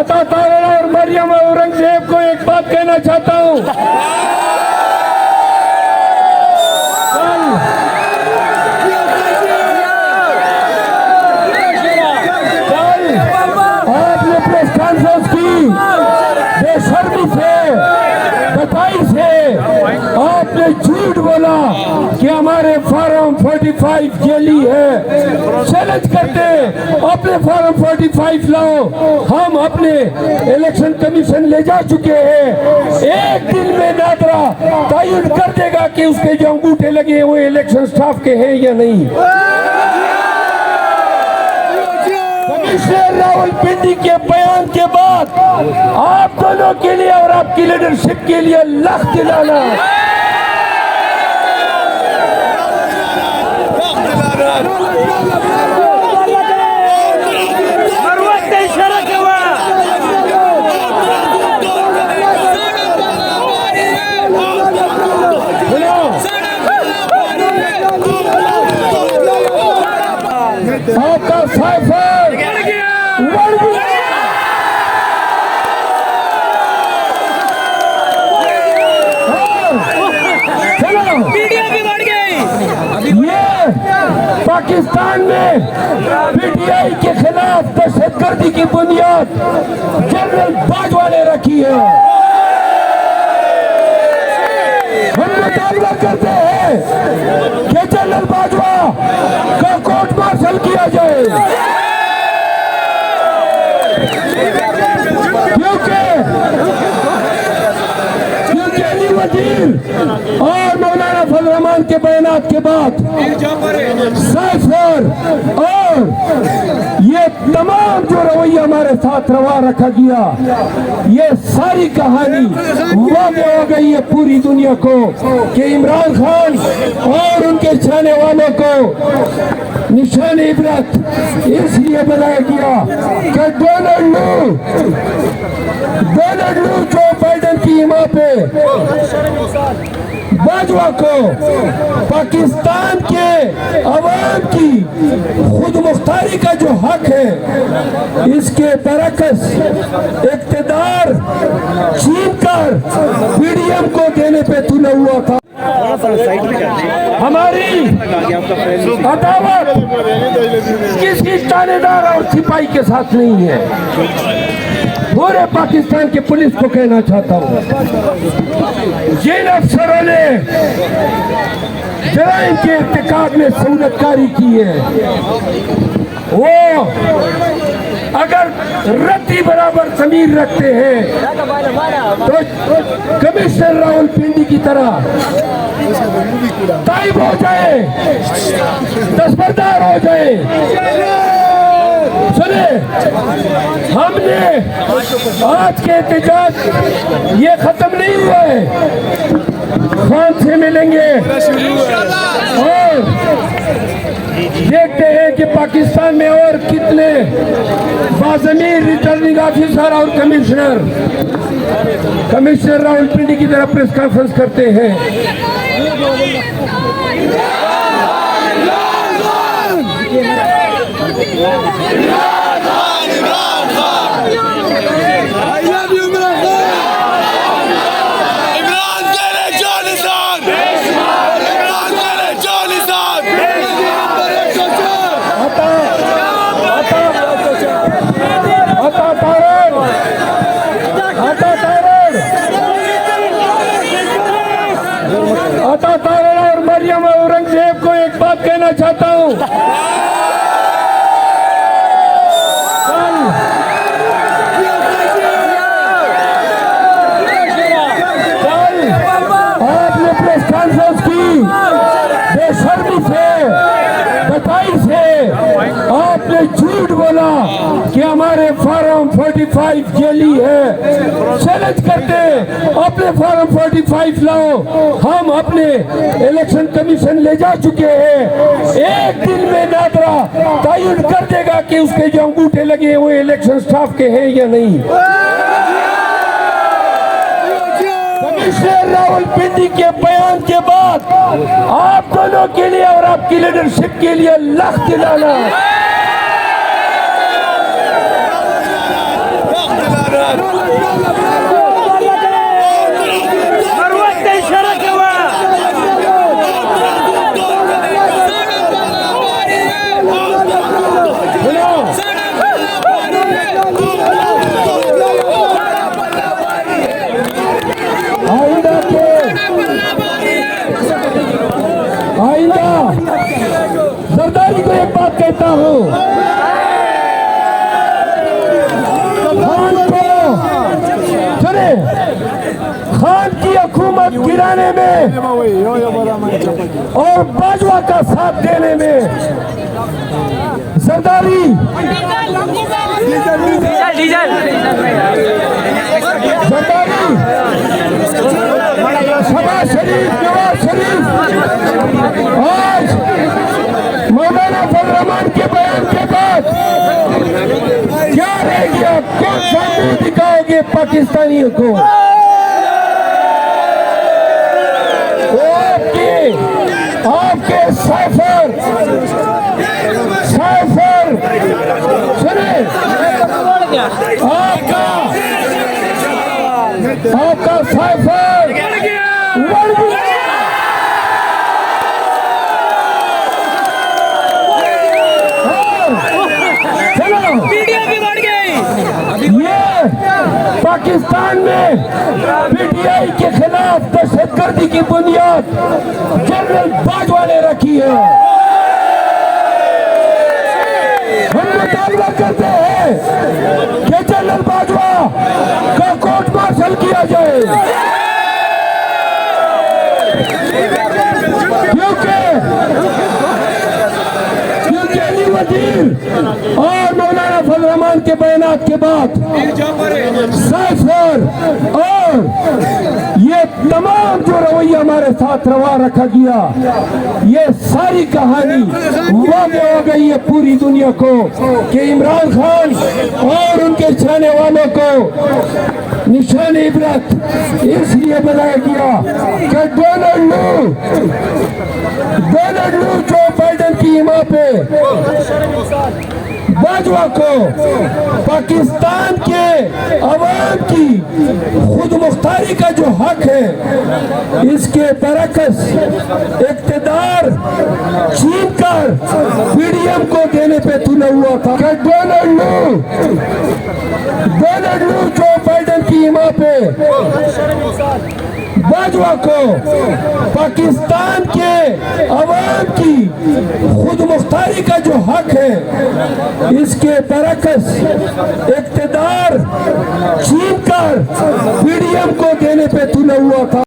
अता तारा और मरियम औरंगजेब को एक बात कहना चाहता हूँ। आपने प्रेस कॉन्फ्रेंस की बेशर्मी से, बताई से आपने झूठ बोला कि हमारे फॉर्म 45 जेली है। चैलेंज करते अपने फॉर्म 45 लाओ। हम अपने इलेक्शन कमीशन ले जा चुके हैं। एक दिन में नादरा तयन कर देगा कि उसके जो अंगूठे लगे हैं वो इलेक्शन स्टाफ के हैं या नहीं। कमिश्नर रावलपिंडी के बयान के बाद आप दोनों के लिए और आपकी लीडरशिप के लिए लाख दिलाना। आपका साइफर बढ़ गया। मीडिया भी बढ़ गई। ये पाकिस्तान में पीटीआई के खिलाफ दहशतगर्दी की बुनियाद जनरल बाजवा ने रखी है। हम मुतालबा करते हैं कि जनरल बाजवा का कोर्ट मार्शल किया जाए, क्योंकि अली वजीर और मौलाना फजल रहमान के बयानात के बाद साइफर और ये तमाम जो रवैया हमारे साथ रवा रखा गया, ये सारी कहानी वाक़ हो गई है पूरी दुनिया को कि इमरान खान और उनके चाहने वालों को निशान इबरत इसलिए बनाया गया कि डोनाल्ड लू जो बाइडेन की हिमायत पे बाजवा को पाकिस्तान के अवाम की खुद मुख्तारी का जो हक है, इसके बरकस इक़्तिदार छीन कर पीडीएम को देने पे तुला हुआ था। हमारी अदावत किसी थानेदार और सिपाही के साथ नहीं है। पूरे पाकिस्तान के पुलिस को कहना चाहता हूँ, जिन अफसरों ने जराइम के इर्तिकाब में सहूलतकारी की है, वो अगर रत्ती बराबर ज़मीर रखते हैं तो कमिश्नर रावलपिंडी की तरह ताइब हो जाए, दस्तबरदार हो जाए। सुने, हमने आज के एहतजाज ये खत्म नहीं हुआ है। खान से मिलेंगे और देखते हैं कि पाकिस्तान में और कितने बाज़मीर रिटर्निंग ऑफिसर और कमिश्नर रावलपिंडी की तरफ प्रेस कॉन्फ्रेंस करते हैं। अता तारा और मरियम औरंगजेब को एक बात कहना चाहता हूँ। आपने प्रेस कॉन्फ्रेंस की बेशर्मी से, बताई से आपने झूठ बोला कि हमारे फॉर्म 45 जेली है। चैलेंज करते अपने फॉर्म 45 लाओ। हम अपने इलेक्शन कमीशन ले जा चुके हैं। एक दिन में नादरा तयन कर देगा कि उसके जो अंगूठे लगे हैं वो इलेक्शन स्टाफ के हैं या नहीं। कमिश्नर रावलपिंडी के बयान के बाद आप दोनों के लिए और आपकी लीडरशिप के लिए लाख दिलाना। आइंदा सरदारी को एक बात कहता हूँ, खान को सुने, खान की हुकूमत गिराने में और बाजवा का साथ देने में सरदारी सरदारी शहबाज शरीफ, नवाज शरीफ आज मौलाना फजल रहमान के बयान के बाद क्या रह गया? कौन सा मुंह दिखाओगे पाकिस्तानियों को? आपके साइफर सुने, आपका साइफर उड़ गया। ये पाकिस्तान में पीटीआई के खिलाफ दहशतगर्दी की बुनियाद जनरल बाजवा ने रखी है। हम मुतालबा करते हैं कि जनरल बाजवा का कोर्ट मार्शल किया जाए, क्योंकि अली वजीर और मौलाना फजल रहमान के बयानात के बाद साइफर और ये तमाम जो रवैया हमारे साथ रवा रखा गया, ये सारी कहानी वाक़ हो गई है पूरी दुनिया को कि इमरान खान और उनके चाहने वालों को निशान इबरत इसलिए बनाया गया कि डोनाल्ड लू जो बाइडेन की हिमायत पे बाजवा को पाकिस्तान के अवाम की खुद मुख्तारी का जो हक है, इसके बरकस इक़्तिदार छीन कर पीडीएम को देने पे तुला हुआ था कि डोनाल्ड लू जो बाइडेन की हिमायत पे बाजवा को पाकिस्तान के अवाम की खुद मुख्तारी का जो हक है, इसके बरकस इक़्तिदार छीन कर पीडीएम को देने पे तुला हुआ था।